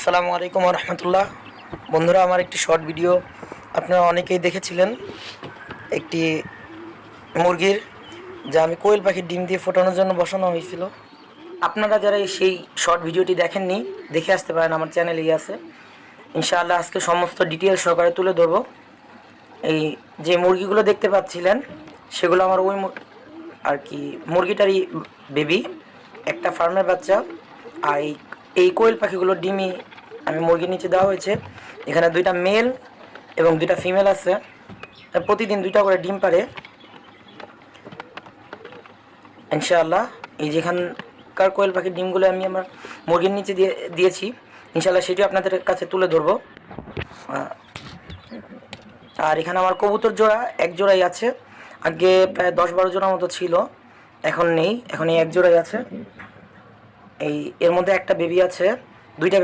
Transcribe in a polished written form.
আসসালামু আলাইকুম রহমতুল্লাহ। বন্ধুরা, আমার একটি শর্ট ভিডিও আপনারা অনেকেই দেখেছিলেন, একটি মুরগির, যা আমি কোয়েল পাখির ডিম দিয়ে ফোটানোর জন্য বসানো হয়েছিল। আপনারা যারা সেই শর্ট ভিডিওটি দেখেননি, দেখে আসতে পারেন, আমার চ্যানেলেই আছে। ইনশাআল্লাহ আজকে সমস্ত ডিটেল সহকারে তুলে ধরবো। এই যে মুরগিগুলো দেখতে পাচ্ছিলেন, সেগুলো আমার ওই আর কি মুরগিটারই বেবি, একটা ফার্মের বাচ্চা। আর এই কোয়েল পাখিগুলোর ডিমই আমি মুরগির নিচে দেওয়া হয়েছে। এখানে দুইটা মেল এবং দুইটা ফিমেল আছে, প্রতিদিন দুইটা করে ডিম পারে ইনশাআল্লাহ। এই যেখানকার কোয়েল পাখির ডিমগুলো আমি আমার মুরগির নিচে দিয়েছি, ইনশাআল্লাহ সেটি আপনাদের কাছে তুলে ধরবো। আর এখানে আমার কবুতর জোড়া এক জোড়াই আছে। আগে প্রায় 10-12 জোড়ার মতো ছিল, এখন নেই, এখন এই এক জোড়াই আছে। এর মধ্যে একটা বেবি আছে, দুইটা